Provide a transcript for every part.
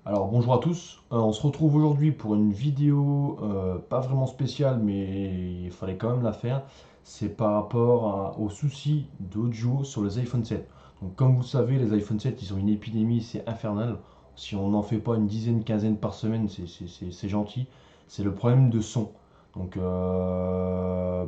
Alors bonjour à tous. On se retrouve aujourd'hui pour une vidéo pas vraiment spéciale, mais il fallait quand même la faire. C'est par rapport aux soucis d'audio sur les iPhone 7. Donc comme vous le savez, les iPhone 7 ils ont une épidémie, c'est infernal. Si on n'en fait pas une dizaine, quinzaine par semaine, c'est gentil. C'est le problème de son. Donc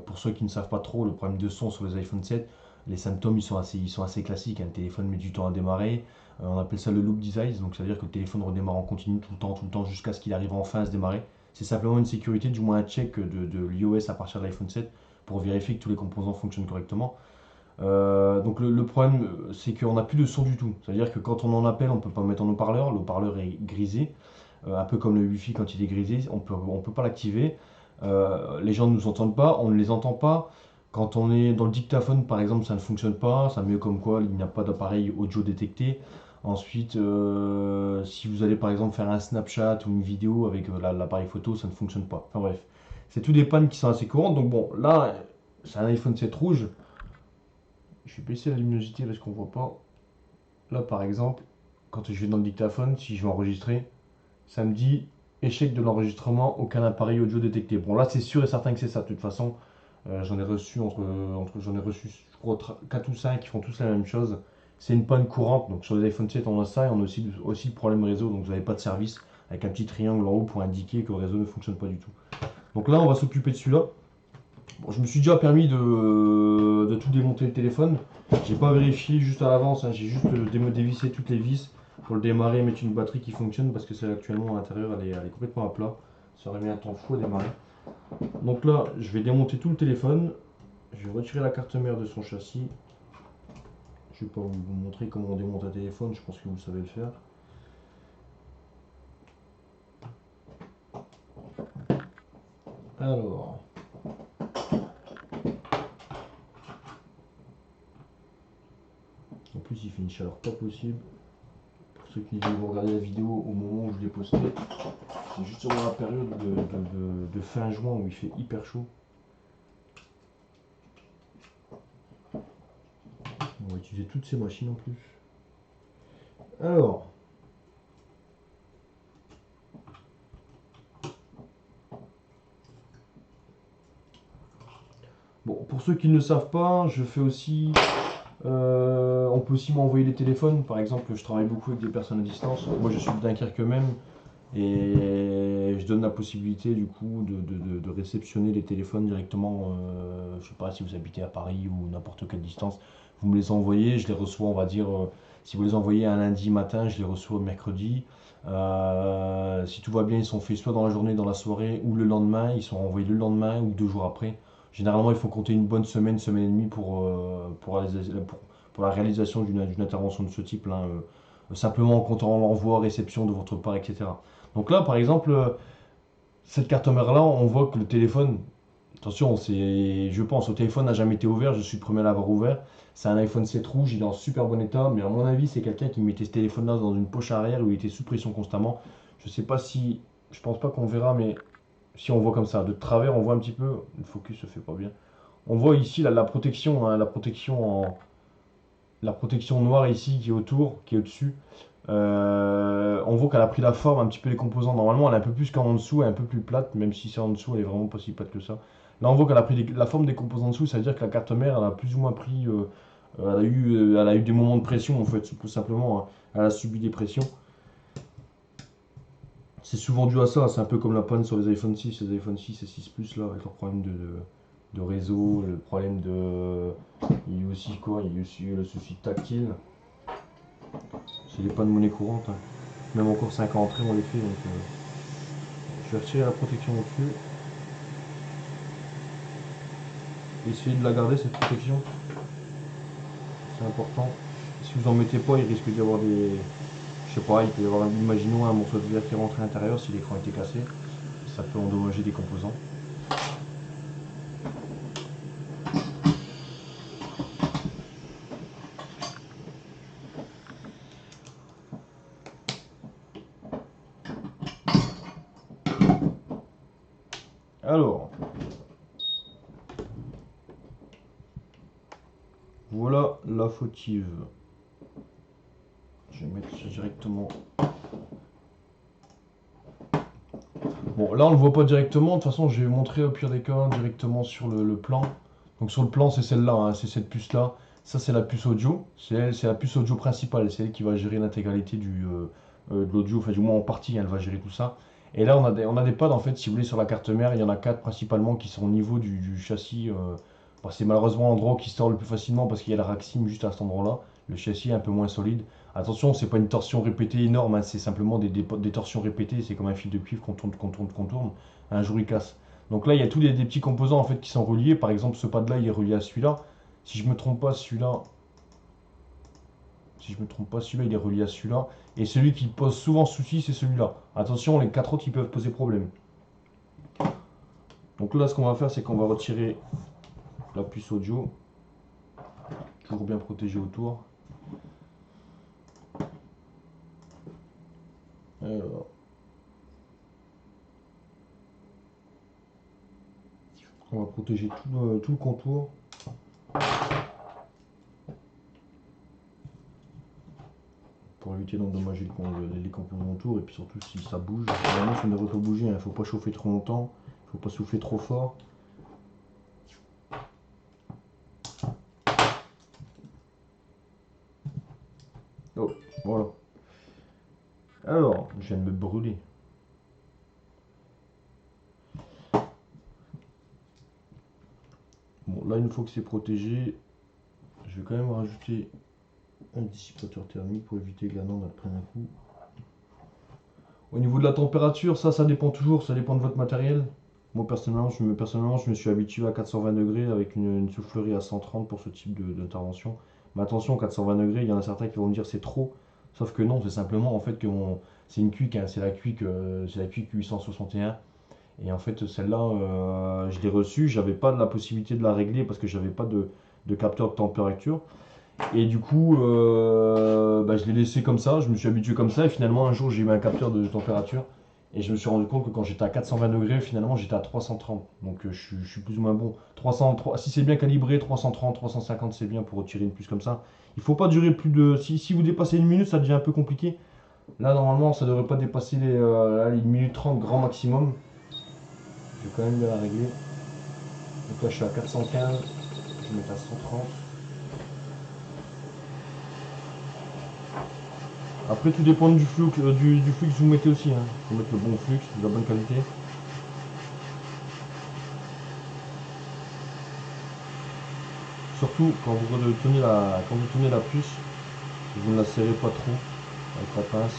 pour ceux qui ne savent pas trop, le problème de son sur les iPhone 7, les symptômes ils sont assez classiques. Un téléphone met du temps à démarrer. On appelle ça le loop device, donc ça veut dire que le téléphone redémarre en continu tout le temps, jusqu'à ce qu'il arrive enfin à se démarrer. C'est simplement une sécurité, du moins un check de l'iOS à partir de l'iPhone 7 pour vérifier que tous les composants fonctionnent correctement. Donc le problème, c'est qu'on n'a plus de son du tout. C'est-à-dire que quand on en appelle, on ne peut pas mettre en haut-parleur, le haut-parleur est grisé, un peu comme le Wi-Fi quand il est grisé, on peut pas l'activer. Les gens ne nous entendent pas, on ne les entend pas. Quand on est dans le dictaphone, par exemple, ça ne fonctionne pas, ça met comme quoi il n'y a pas d'appareil audio détecté. Ensuite, si vous allez par exemple faire un Snapchat ou une vidéo avec l'appareil photo, ça ne fonctionne pas. Enfin bref, c'est tout des pannes qui sont assez courantes. Donc bon, là, c'est un iPhone 7 rouge. Je vais baisser la luminosité parce qu'on voit pas. Là, par exemple, quand je vais dans le dictaphone, si je veux enregistrer, ça me dit échec de l'enregistrement, aucun appareil audio détecté. Bon, là, c'est sûr et certain que c'est ça. De toute façon, j'en ai reçu j'en ai reçu, je crois, 4 ou 5 qui font tous la même chose. C'est une panne courante. Donc sur les iPhone 7, on a ça et on a aussi le problème réseau. Donc vous n'avez pas de service avec un petit triangle en haut pour indiquer que le réseau ne fonctionne pas du tout. Donc là, on va s'occuper de celui-là. Bon, je me suis déjà permis de tout démonter le téléphone. J'ai pas vérifié juste à l'avance, hein. J'ai juste dévissé toutes les vis pour le démarrer et mettre une batterie qui fonctionne parce que c'est actuellement à l'intérieur, elle est complètement à plat. Ça aurait mis un temps fou à démarrer. Donc là, je vais démonter tout le téléphone. Je vais retirer la carte mère de son châssis. Je vais pas vous montrer comment on démonte un téléphone, je pense que vous savez le faire. Alors, en plus il fait une chaleur pas possible. Pour ceux qui vont regarder la vidéo au moment où je l'ai postée, c'est justement la période de fin juin où il fait hyper chaud. On va utiliser toutes ces machines en plus. Alors, bon, pour ceux qui ne le savent pas, je fais aussi. On peut aussi m'envoyer des téléphones. Par exemple, je travaille beaucoup avec des personnes à distance. Moi, je suis de Dunkerque même. Et je donne la possibilité du coup de réceptionner les téléphones directement. Je sais pas si vous habitez à Paris ou n'importe quelle distance. Vous me les envoyez, je les reçois, on va dire, si vous les envoyez un lundi matin, je les reçois mercredi. Si tout va bien, ils sont faits soit dans la journée, dans la soirée ou le lendemain. Ils sont envoyés le lendemain ou 2 jours après. Généralement, il faut compter une bonne semaine, semaine et demie pour la réalisation d'une intervention de ce type, là, simplement en comptant l'envoi, réception de votre part, etc. Donc là, par exemple, cette carte mère-là, on voit que le téléphone, attention, je pense, le téléphone n'a jamais été ouvert, je suis le premier à l'avoir ouvert. C'est un iPhone 7 rouge, il est en super bon état, mais à mon avis, c'est quelqu'un qui mettait ce téléphone-là dans une poche arrière où il était sous pression constamment. Je sais pas si, je pense pas qu'on verra, mais si on voit comme ça, de travers, on voit un petit peu, le focus se fait pas bien. On voit ici la protection, hein, la protection noire ici qui est autour, qui est au-dessus. On voit qu'elle a pris la forme, un petit peu les composants. Normalement, elle est un peu plus qu'en dessous, elle est un peu plus plate, même si c'est en dessous, elle est vraiment pas si plate que ça. Là, on voit qu'elle a pris la forme des composants en dessous, ça veut dire que la carte mère, elle a plus ou moins pris. Elle a eu des moments de pression, en fait, tout simplement, hein. Elle a subi des pressions. C'est souvent dû à ça, c'est un peu comme la panne sur les iPhone 6, les iPhone 6 et 6 Plus, là, avec leur problème de réseau, le problème de. Il y a eu aussi quoi? Il y a eu aussi le souci tactile. C'est les pannes de monnaie courante, hein. Même encore 5 ans après, on les fait. Donc, je vais retirer la protection au-dessus. Essayez de la garder, cette protection. C'est important. Si vous en mettez pas, il risque d'y avoir des. Je sais pas, il peut y avoir, imaginons, un morceau de verre qui rentre à l'intérieur si l'écran était cassé. Ça peut endommager des composants. Alors, voilà la fautive. Je vais mettre ça directement Bon, là on le voit pas directement, de toute façon je vais montrer au pire des cas directement sur le plan. Donc sur le plan c'est celle-là, hein, c'est cette puce-là. Ça c'est la puce audio, c'est la puce audio principale, c'est elle qui va gérer l'intégralité de l'audio, enfin du moins en partie, hein, elle va gérer tout ça. Et là on a des pads en fait, si vous voulez, sur la carte mère, il y en a quatre principalement qui sont au niveau du châssis. Bon, c'est malheureusement l'endroit qui se tord le plus facilement parce qu'il y a le rack SIM juste à cet endroit-là. Le châssis est un peu moins solide. Attention, c'est pas une torsion répétée énorme, hein, c'est simplement des torsions répétées, c'est comme un fil de cuivre qu'on tourne, qu'on tourne, qu'on tourne. Un jour il casse. Donc là, il y a tous des petits composants en fait qui sont reliés. Par exemple, ce pad là, il est relié à celui-là. Si je me trompe pas, celui-là, si je me trompe pas, celui-là, il est relié à celui-là. Et celui qui pose souvent souci, c'est celui-là. Attention, les quatre autres, ils peuvent poser problème. Donc là, ce qu'on va faire, c'est qu'on va retirer la puce audio, toujours bien protégée autour. Alors, on va protéger tout le contour. Pour éviter d'endommager les composants autour. Et puis surtout, si ça bouge, vraiment, ça ne devrait pas bouger. Il ne faut pas chauffer trop longtemps. Il ne faut pas souffler trop fort. Oh, voilà. Alors, je viens de me brûler. Bon, là, une fois que c'est protégé, je vais quand même rajouter un dissipateur thermique pour éviter que la lampe prenne un coup. Au niveau de la température, ça dépend toujours, ça dépend de votre matériel. Moi, personnellement, je me suis habitué à 420 degrés avec une soufflerie à 130 pour ce type d'intervention. Mais attention, 420 degrés, il y en a certains qui vont me dire c'est trop. Sauf que non, c'est simplement en fait que c'est une Quick, hein, c'est la Quick 861. Et en fait, celle-là, je l'ai reçue, j'avais pas de la possibilité de la régler parce que j'avais pas de capteur de température. Et du coup, bah, je l'ai laissé comme ça, je me suis habitué comme ça. Et finalement, un jour, j'ai eu un capteur de température. Et je me suis rendu compte que quand j'étais à 420 degrés, finalement, j'étais à 330. Donc, je suis plus ou moins bon. 303, si c'est bien calibré, 330, 350, c'est bien pour retirer une puce comme ça. Il faut pas durer plus de. Si vous dépassez une minute, ça devient un peu compliqué. Là, normalement, ça devrait pas dépasser les 1 minute 30 grand maximum. Je vais quand même bien la régler. Donc là, je suis à 415. Je vais mettre à 130. Après, tout dépend du flux, du flux que vous mettez aussi. Hein. Il faut mettre le bon flux, de la bonne qualité. Surtout quand vous tenez la puce, vous ne la serrez pas trop avec la pince.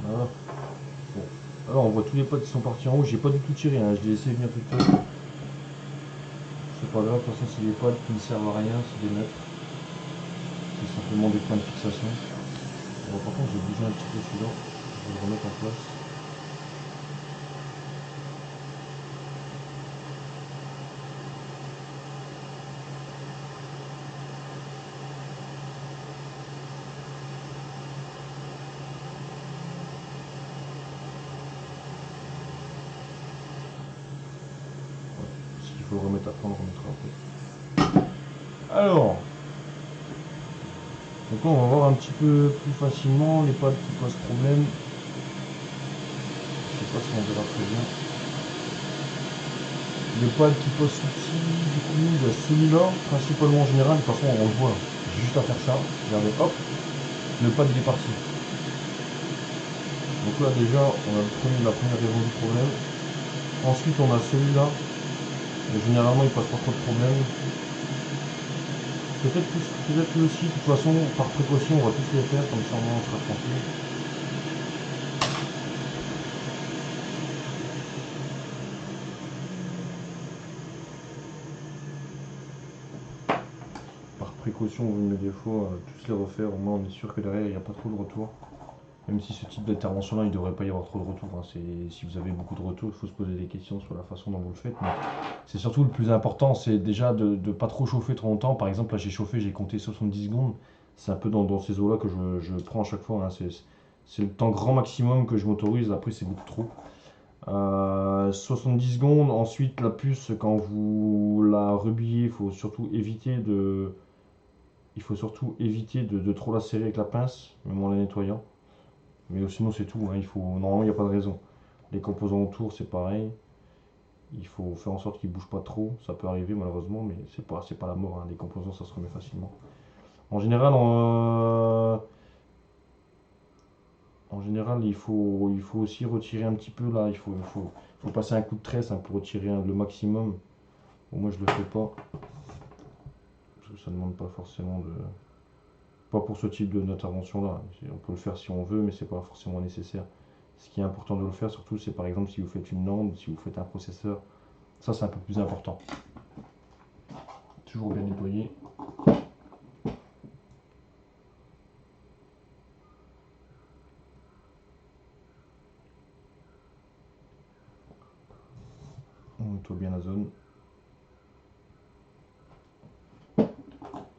Voilà. Bon. Alors on voit tous les potes qui sont partis en haut. J'ai pas du tout tiré, hein. Je les ai laissés venir tout seul. C'est pas grave, de toute façon c'est des potes qui ne servent à rien, c'est des neutres. C'est simplement des points de fixation. Alors, par contre, j'ai bougé un petit peu celui-là. Je vais le remettre en place. S'il faut le remettre après, on le remettra après. Alors, donc là, on va voir un petit peu plus facilement les pads qui posent problème. Je sais pas si on verra très bien. Le pad qui pose souci, du coup, il y a celui-là, principalement en général, de toute façon, on le voit. J'ai juste à faire ça. Regardez, hop, le pad il est parti. Donc là, déjà, on a la première raison du problème. Ensuite, on a celui-là. Généralement, il passe pas trop de problèmes. Peut-être que aussi, de toute façon, par précaution, on va tous les faire, comme ça, au moins, on sera tranquille. Par précaution, on met des fois tous les refaire, au moins on est sûr que derrière il n'y a pas trop de retour. Même si ce type d'intervention-là, il ne devrait pas y avoir trop de retour. Hein. Si vous avez beaucoup de retours, il faut se poser des questions sur la façon dont vous le faites. Mais c'est surtout le plus important, c'est déjà de ne pas trop chauffer trop longtemps. Par exemple, là j'ai chauffé, j'ai compté 70 secondes. C'est un peu dans ces eaux-là que je prends à chaque fois. Hein. C'est le temps grand maximum que je m'autorise, après c'est beaucoup trop. 70 secondes, ensuite la puce, quand vous la rebillez, il faut surtout éviter de trop la serrer avec la pince, même en la nettoyant. Mais sinon c'est tout, hein, normalement il n'y a pas de raison. Les composants autour c'est pareil. Il faut faire en sorte qu'ils ne bougent pas trop. Ça peut arriver malheureusement, mais c'est pas la mort. Hein. Les composants ça se remet facilement. En général, il faut aussi retirer un petit peu là. Il faut passer un coup de tresse, hein, pour retirer le maximum. Bon, moi je le fais pas. Parce que ça ne demande pas forcément de. Pas pour ce type d'intervention là. On peut le faire si on veut, mais c'est pas forcément nécessaire. Ce qui est important de le faire surtout, c'est par exemple si vous faites une lampe, si vous faites un processeur. Ça c'est un peu plus important. Toujours bien nettoyé. On nettoie bien la zone.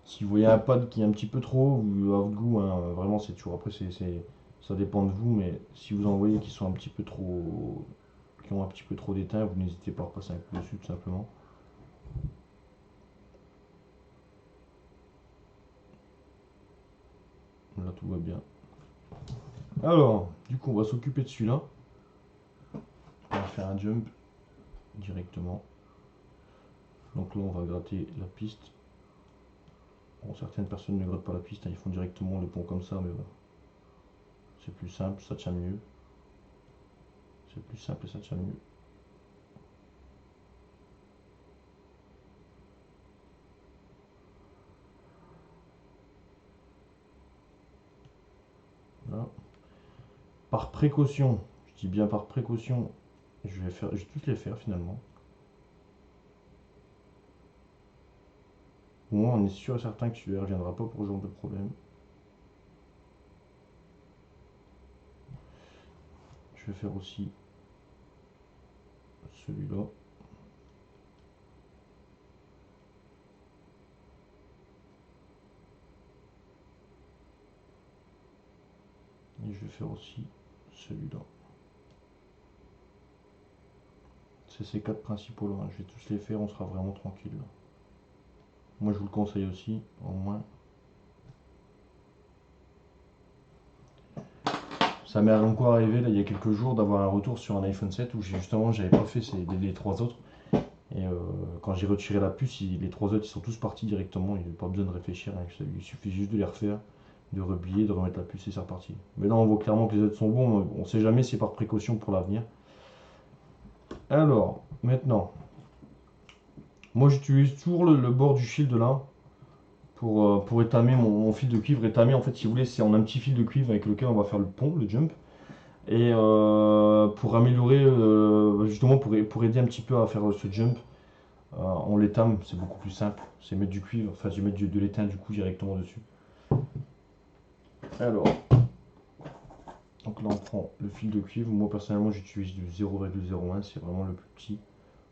Si vous voyez un pad qui est un petit peu trop, à votre goût, hein, vraiment c'est toujours. Après, ça dépend de vous, mais si vous en voyez qui sont un petit peu trop. Qui ont un petit peu trop d'étain, vous n'hésitez pas à repasser un coup dessus tout simplement. Là tout va bien. Alors, du coup, on va s'occuper de celui-là. On va faire un jump directement. Donc là, on va gratter la piste. Bon, certaines personnes ne grattent pas la piste, hein, ils font directement le pont comme ça, mais bon, c'est plus simple, ça tient mieux. C'est plus simple et ça tient mieux. Là. Par précaution, je dis bien par précaution, je vais tous les faire finalement. Au moins, on est sûr et certain que celui-là ne reviendra pas pour ce genre de problème. Je vais faire aussi celui-là. Et je vais faire aussi celui-là. C'est ces quatre principaux là. Je vais tous les faire, on sera vraiment tranquille. Moi je vous le conseille aussi, au moins. Ça m'est encore arrivé là, il y a quelques jours d'avoir un retour sur un iPhone 7 où justement j'avais pas fait les trois autres. Et quand j'ai retiré la puce, les trois autres ils sont tous partis directement. Il n'y a pas besoin de réfléchir, hein. Il suffit juste de les refaire, de rebiller, de remettre la puce et c'est reparti. Mais là on voit clairement que les autres sont bons. On sait jamais, c'est par précaution pour l'avenir. Alors, maintenant, moi j'utilise toujours le bord du shield là pour étamer mon fil de cuivre. Étamer, en fait, si vous voulez, c'est on a un petit fil de cuivre avec lequel on va faire le pont, le jump. Et pour améliorer, justement pour aider un petit peu à faire ce jump, on l'étame, c'est beaucoup plus simple. C'est mettre du cuivre, enfin je vais mettre de l'étain du coup directement dessus. Alors, donc là on prend le fil de cuivre. Moi personnellement j'utilise du 0,01, c'est vraiment le plus petit.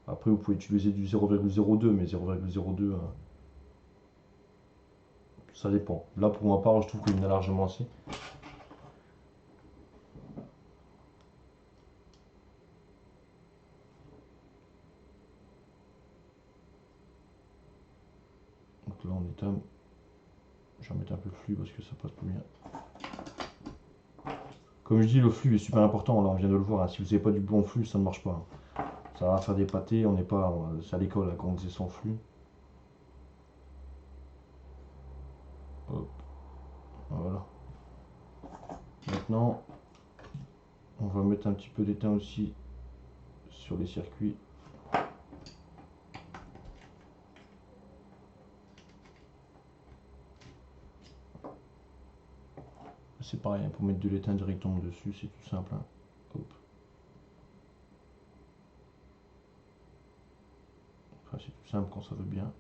Après vous pouvez utiliser du 0,02, mais 0,02, ça dépend. Là pour ma part je trouve qu'il y en a largement assez. Donc là on étame. Je vais remettre un peu de flux parce que ça passe plus bien. Comme je dis, le flux est super important, là on vient de le voir, hein. Si vous n'avez pas du bon flux, ça ne marche pas, hein. Ça va faire des pâtés, on n'est pas. C'est à l'école là, quand on faisait sans flux. Hop, voilà. Maintenant, on va mettre un petit peu d'étain aussi sur les circuits. C'est pareil, hein, pour mettre de l'étain directement dessus, c'est tout simple. Hein. Hop. Enfin, c'est tout simple quand ça veut bien.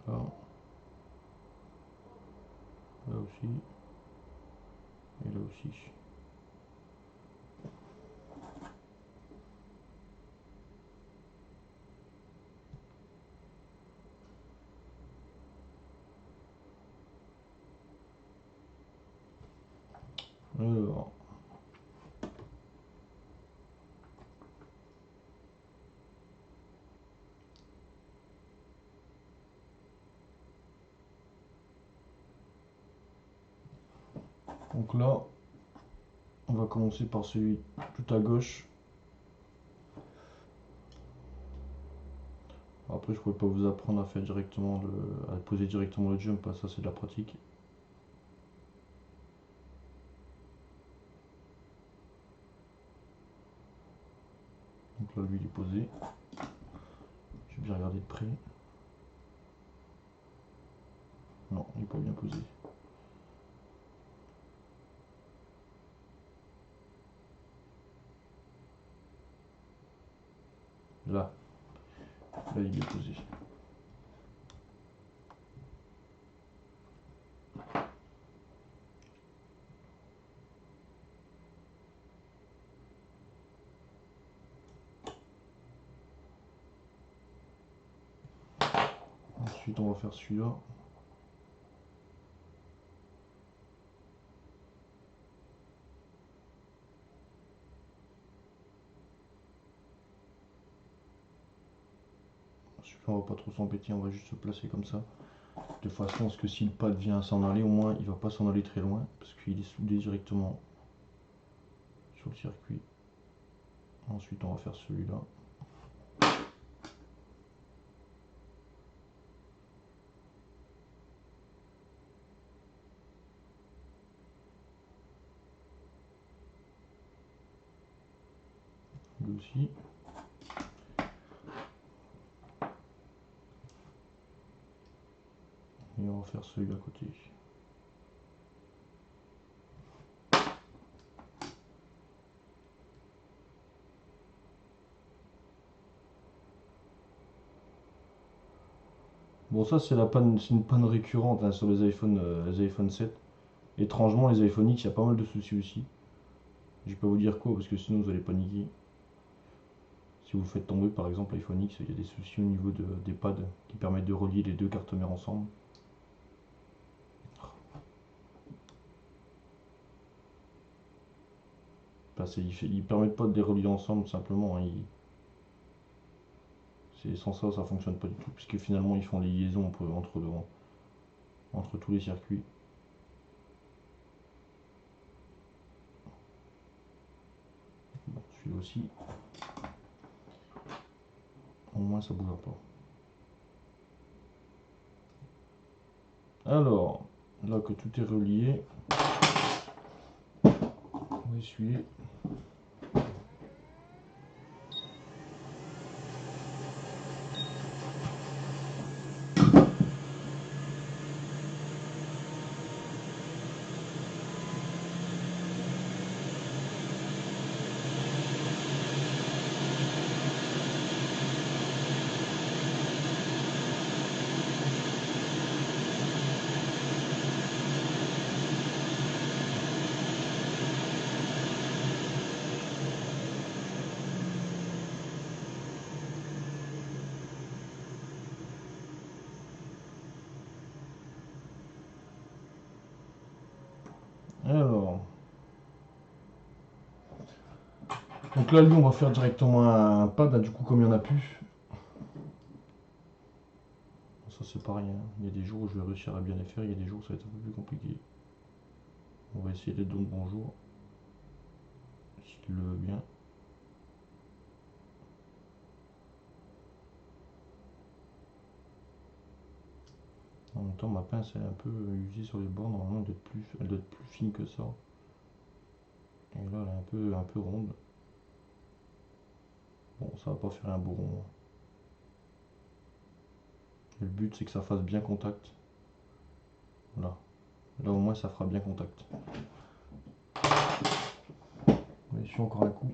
Là, là aussi. Et là aussi. Alors, donc là, on va commencer par celui tout à gauche. Après, je ne pourrais pas vous apprendre à faire directement à poser directement le jump, ça c'est de la pratique. Donc là, lui, il est posé. Je vais bien regarder de près. Non, il n'est pas bien posé. Là, il est posé. Ensuite, on va faire celui-là. Celui-là, on va pas trop s'embêter, on va juste se placer comme ça. De façon à ce que si le pad vient s'en aller, au moins il va pas s'en aller très loin, parce qu'il est soudé directement sur le circuit. Ensuite, on va faire celui-là. Lui aussi. Et on va faire celui à côté. Bon, ça c'est une panne récurrente hein, sur les iPhone 7. Étrangement, les iPhone X, il y a pas mal de soucis aussi. Je vais pas vous dire quoi parce que sinon vous allez paniquer. Si vous le faites tomber par exemple l'iPhone X, il y a des soucis au niveau des pads qui permettent de relier les deux cartes mères ensemble. Enfin, ils permettent pas de les relier ensemble simplement. Hein, sans ça, ça fonctionne pas du tout puisque finalement ils font les liaisons entre tous les circuits. Bon, celui-là aussi. Au moins ça bougera pas. Alors, là que tout est relié, on va essuyer. Alors, donc là, lui, on va faire directement un pad, hein, du coup, comme il n'y en a plus. Ça, c'est pareil, hein. Il y a des jours où je vais réussir à bien les faire, il y a des jours où ça va être un peu plus compliqué. On va essayer d'être donc bonjour, s'il le veut bien. En même temps, ma pince elle est un peu usée sur les bords, normalement elle doit être plus fine que ça. Et là, elle est un peu ronde. Bon, ça va pas faire un beau rond. Le but, c'est que ça fasse bien contact. Voilà. Là, au moins, ça fera bien contact. On va essuyer encore un coup.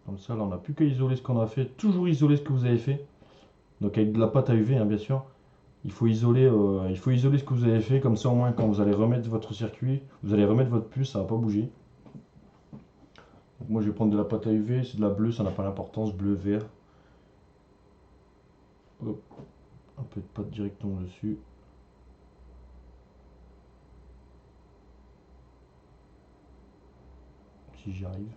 Comme ça, là, on n'a plus qu'à isoler ce qu'on a fait. Toujours isoler ce que vous avez fait. Donc, avec de la pâte à UV, hein, bien sûr. Il faut isoler ce que vous avez fait. Comme ça, au moins, quand vous allez remettre votre circuit, vous allez remettre votre puce, ça va pas bouger. Donc, moi, je vais prendre de la pâte à UV. C'est de la bleue, ça n'a pas d'importance. Bleu, vert. Hop. Un peu de pâte directement dessus. Si j'y arrive.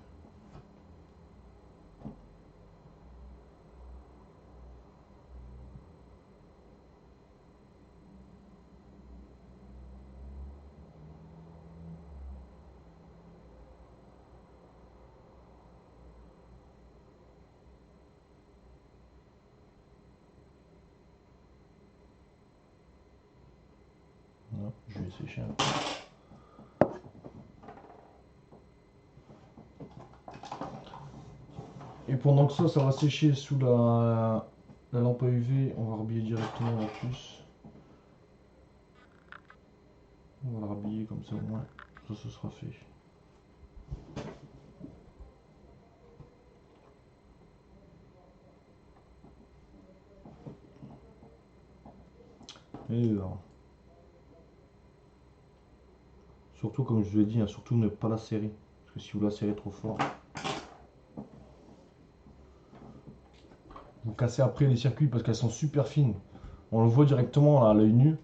Non, je vais sécher un peu. Et pendant que ça va sécher sous la lampe à UV, on va rhabiller directement la puce. On va la rhabiller comme ça au moins, ça ce sera fait. Et alors, surtout comme je vous l'ai dit, hein, surtout ne pas la serrer. Parce que si vous la serrez trop fort, vous cassez après les circuits parce qu'elles sont super fines. On le voit directement là, à l'œil nu.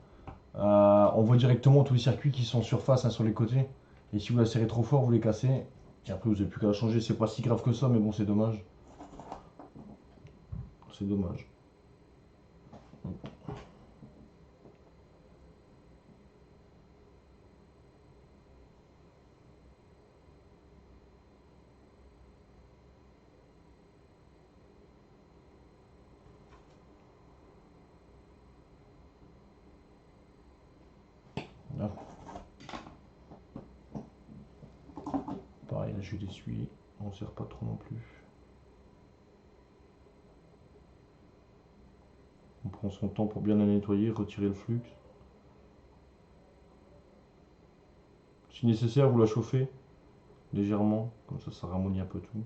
On voit directement tous les circuits qui sont en surface, hein, sur les côtés. Et si vous la serrez trop fort, vous les cassez. Et après vous n'avez plus qu'à la changer. C'est pas si grave que ça, mais bon, c'est dommage. C'est dommage. Là. Pareil, là je l'essuie. On ne serre pas trop non plus. On prend son temps pour bien la nettoyer, retirer le flux. Si nécessaire, vous la chauffez légèrement, comme ça ramollit un peu tout.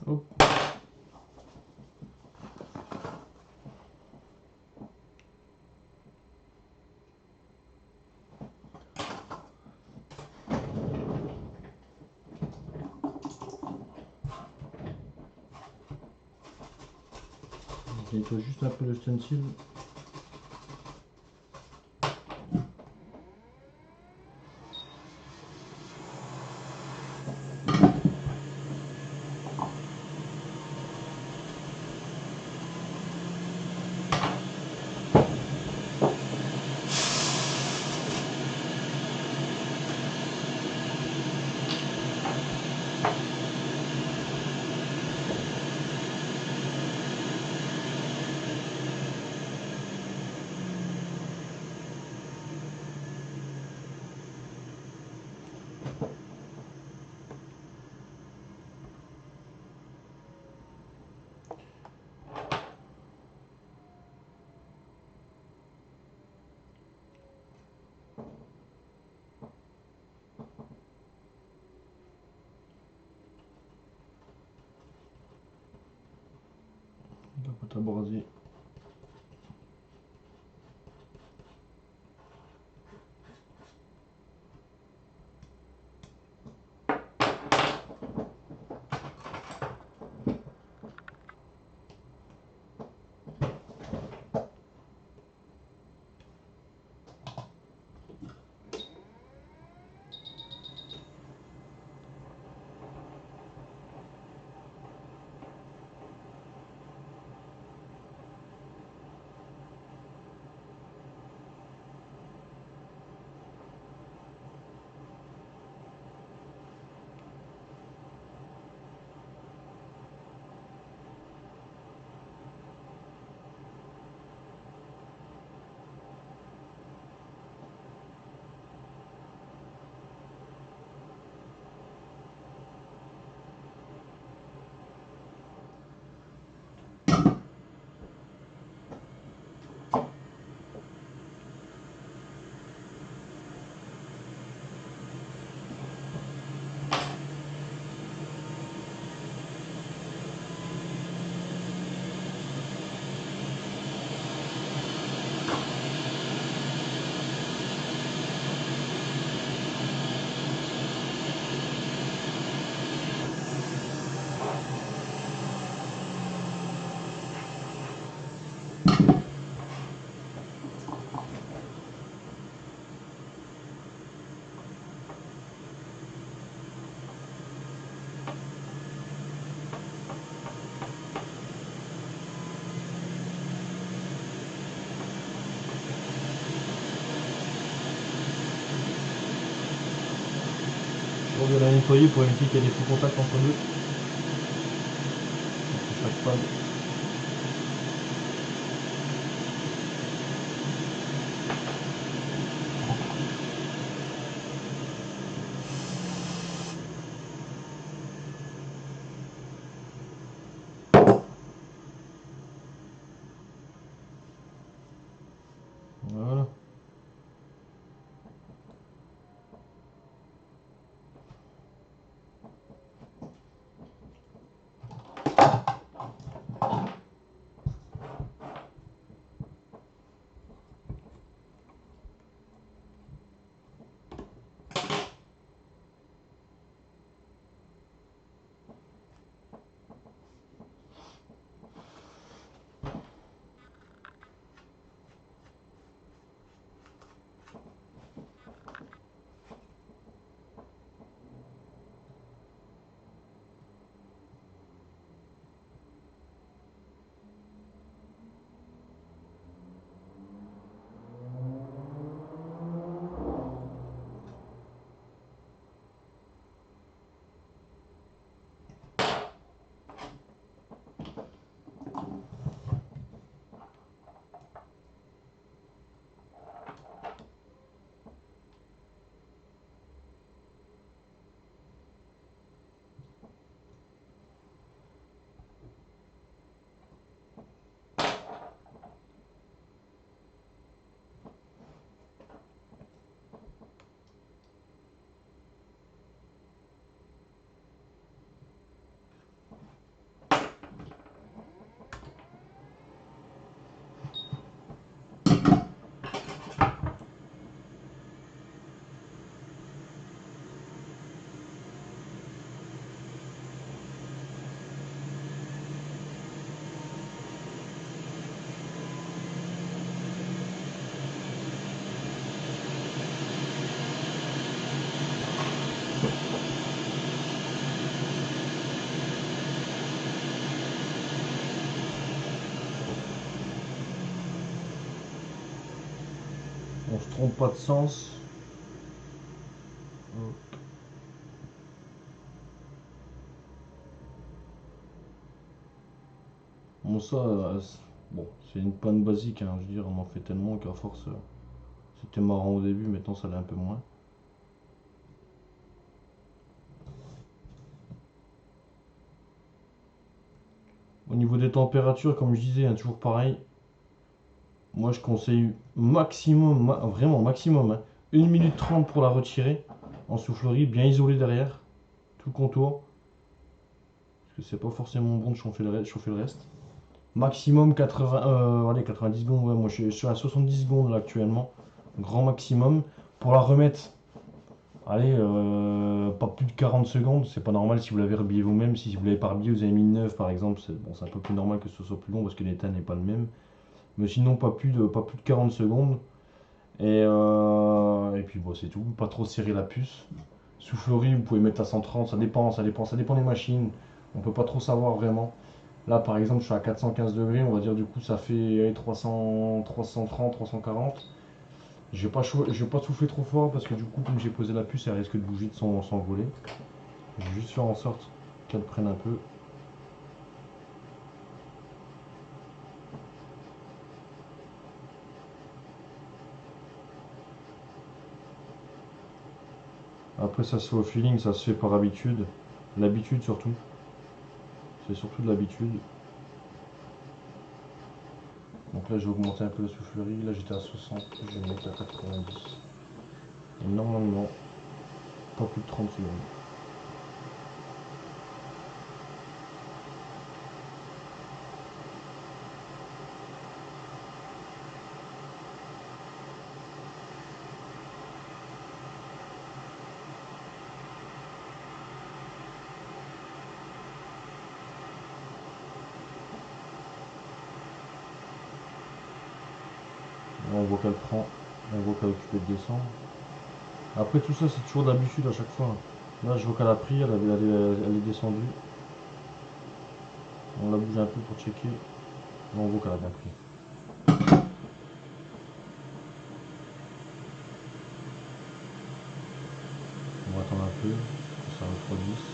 Hop. Je nettoie juste un peu le stencil. la pâte à braser. De la nettoyer pour éviter qu'il y ait des faux contacts entre deux. Chaque pad. Voilà. On se trompe pas de sens. Bon ça, bon, c'est une panne basique, hein, je veux dire, on en fait tellement qu'à force, c'était marrant au début, maintenant ça l'est un peu moins. Au niveau des températures, comme je disais, hein, toujours pareil, moi je conseille maximum, vraiment maximum, hein, 1 minute 30 pour la retirer en soufflerie, bien isolé derrière, tout le contour, parce que c'est pas forcément bon de chauffer le reste. Maximum 80, allez, 90 secondes, ouais, moi je suis à 70 secondes là actuellement. Grand maximum. Pour la remettre, allez, pas plus de 40 secondes, c'est pas normal si vous l'avez rhabillé vous-même. Si vous l'avez pas rhabillé, vous avez mis 9 par exemple, c'est bon, c'est un peu plus normal que ce soit plus long parce que l'état n'est pas le même. Mais sinon, pas plus de 40 secondes. Et puis bon, c'est tout. Pas trop serrer la puce. Soufflerie, vous pouvez mettre à 130, ça dépend des machines. On peut pas trop savoir vraiment. Là, par exemple, je suis à 415 degrés, on va dire du coup, ça fait allez, 300, 330, 340. Je vais pas souffler trop fort parce que du coup, comme j'ai posé la puce, elle risque de bouger de s'envoler. Je vais juste faire en sorte qu'elle prenne un peu. Après, ça se fait au feeling, ça se fait par habitude. L'habitude surtout. C'est surtout de l'habitude. Donc là, j'ai augmenté un peu la soufflerie. Là, j'étais à 60. Je vais mettre à 90. Et normalement, pas plus de 30 secondes. Là, on voit qu'elle prend. On voit qu'elle est occupée de descendre. Après, tout ça, c'est toujours d'habitude à chaque fois. Là, je vois qu'elle a pris. Elle est descendue. On la bouge un peu pour checker. Là, on voit qu'elle a bien pris. On va attendre un peu. Que ça refroidisse.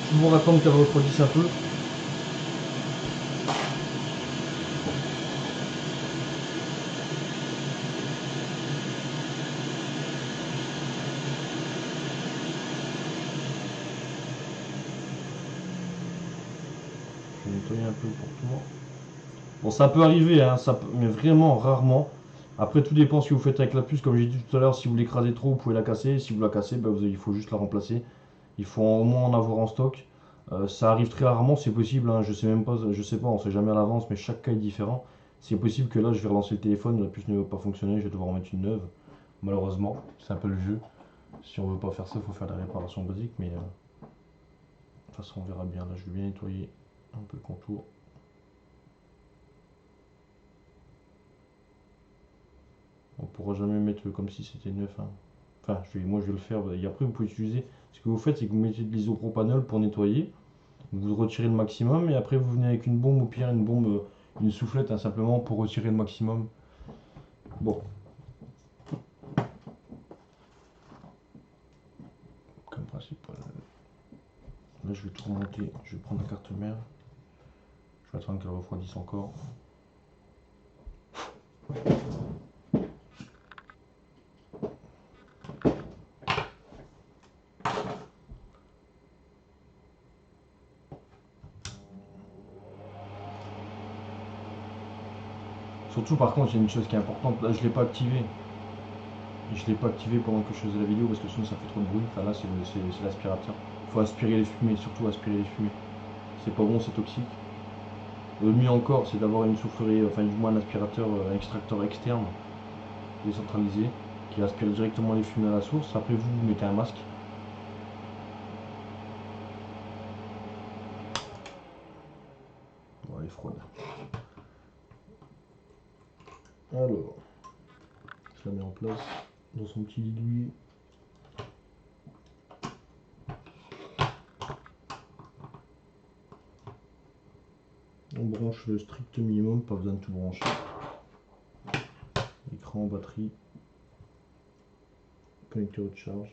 Toujours attendre qu'elle refroidisse un peu. Je vais nettoyer un peu pour tout. Bon, ça peut arriver, hein, mais vraiment rarement. Après, tout dépend ce que vous faites avec la puce. Comme j'ai dit tout à l'heure, si vous l'écrasez trop, vous pouvez la casser. Si vous la cassez, bah, il faut juste la remplacer. Il faut au moins en avoir en stock. Ça arrive très rarement, c'est possible, hein, je sais pas, on sait jamais à l'avance, mais chaque cas est différent. C'est possible que là, je vais relancer le téléphone, la puce ne va pas fonctionner, je vais devoir en mettre une neuve. Malheureusement, c'est un peu le jeu. Si on veut pas faire ça, il faut faire la réparation basique, mais de toute façon, on verra bien. Là, je vais bien nettoyer un peu le contour. On pourra jamais mettre comme si c'était neuf, hein. Enfin, moi je vais le faire. Et après, vous pouvez utiliser. Ce que vous faites, c'est que vous mettez de l'isopropanol pour nettoyer. Vous retirez le maximum et après vous venez avec une bombe, au pire une bombe, une soufflette, hein, simplement pour retirer le maximum. Bon, comme principe. Là, je vais tout remonter. Je vais prendre la carte mère. Je vais attendre qu'elle refroidisse encore. Surtout, par contre, il y a une chose qui est importante. Là, je ne l'ai pas activé. Je ne l'ai pas activé pendant que je faisais la vidéo parce que sinon ça fait trop de bruit. Enfin, là, c'est l'aspirateur. Il faut aspirer les fumées, surtout aspirer les fumées. C'est pas bon, c'est toxique. Le mieux encore, c'est d'avoir une soufflerie, enfin, du moins un aspirateur, un extracteur externe, décentralisé, qui aspire directement les fumées à la source. Après, vous mettez un masque. Bon, elle est froide. Alors, je la mets en place dans son petit lit d'huile. On branche le strict minimum, pas besoin de tout brancher. Écran, batterie, connecteur de charge.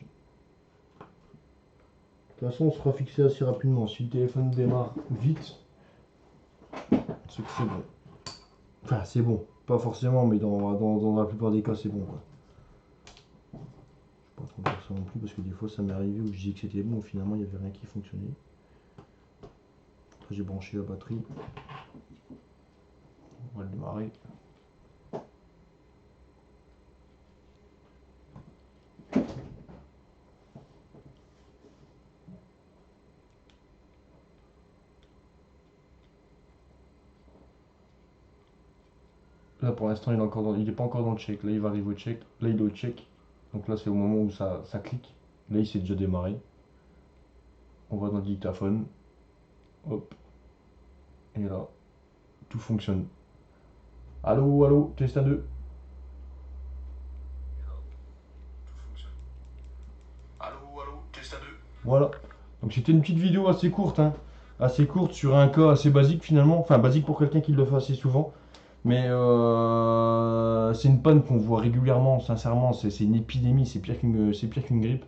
De toute façon, on sera fixé assez rapidement. Si le téléphone démarre vite, c'est que c'est bon. Enfin, c'est bon. Pas forcément, mais dans la plupart des cas, c'est bon, quoi. Je sais pas trop dire ça. ça non plus parce que des fois ça m'est arrivé où je disais que c'était bon, finalement il n'y avait rien qui fonctionnait. Après j'ai branché la batterie. On va le démarrer. Là pour l'instant il est pas encore dans le check. Là il va arriver au check. Là il est au check. Donc là c'est au moment où ça clique. Là il s'est déjà démarré. On va dans le dictaphone. Hop. Et là, tout fonctionne. Allô, allô, test à 2. Voilà. Donc c'était une petite vidéo assez courte, hein. Assez courte sur un cas assez basique finalement. Enfin basique pour quelqu'un qui le fait assez souvent. Mais c'est une panne qu'on voit régulièrement, sincèrement. C'est une épidémie, c'est pire qu'une grippe.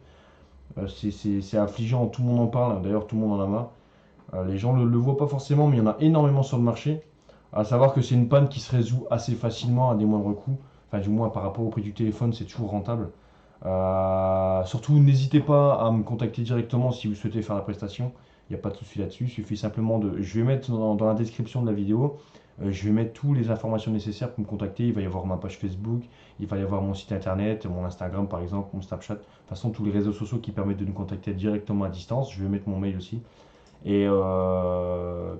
C'est affligeant, tout le monde en parle. D'ailleurs, tout le monde en a marre. Les gens ne le voient pas forcément, mais il y en a énormément sur le marché. À savoir que c'est une panne qui se résout assez facilement à des moindres coûts. Enfin, du moins par rapport au prix du téléphone, c'est toujours rentable. Surtout, n'hésitez pas à me contacter directement si vous souhaitez faire la prestation. Il n'y a pas de souci là-dessus. Il suffit simplement de. Je vais mettre dans la description de la vidéo, je vais mettre toutes les informations nécessaires pour me contacter. Il va y avoir ma page Facebook, il va y avoir mon site internet, mon Instagram par exemple, mon Snapchat. De toute façon, tous les réseaux sociaux qui permettent de nous contacter directement à distance. Je vais mettre mon mail aussi. Et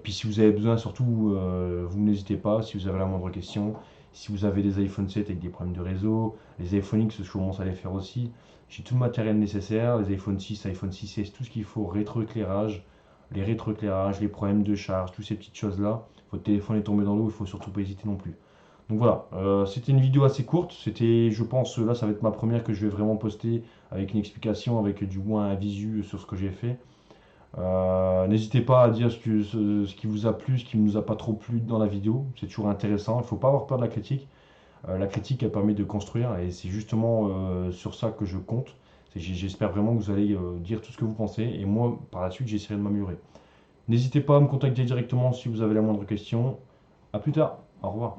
puis si vous avez besoin, surtout, vous n'hésitez pas, si vous avez la moindre question, si vous avez des iPhone 7 avec des problèmes de réseau, les iPhone X, je commence à les faire aussi. J'ai tout le matériel nécessaire, les iPhone 6, iPhone 6S, tout ce qu'il faut, rétroéclairage, les problèmes de charge, toutes ces petites choses-là. Votre téléphone est tombé dans l'eau, il faut surtout pas hésiter non plus. Donc voilà, c'était une vidéo assez courte. C'était, je pense, là ça va être ma première que je vais vraiment poster avec une explication, avec du moins un visu sur ce que j'ai fait. N'hésitez pas à dire ce qui vous a plu, ce qui ne nous a pas trop plu dans la vidéo. C'est toujours intéressant. Il ne faut pas avoir peur de la critique. La critique, elle permet de construire et c'est justement sur ça que je compte. J'espère vraiment que vous allez dire tout ce que vous pensez et moi, par la suite, j'essaierai de m'améliorer. N'hésitez pas à me contacter directement si vous avez la moindre question. A plus tard. Au revoir.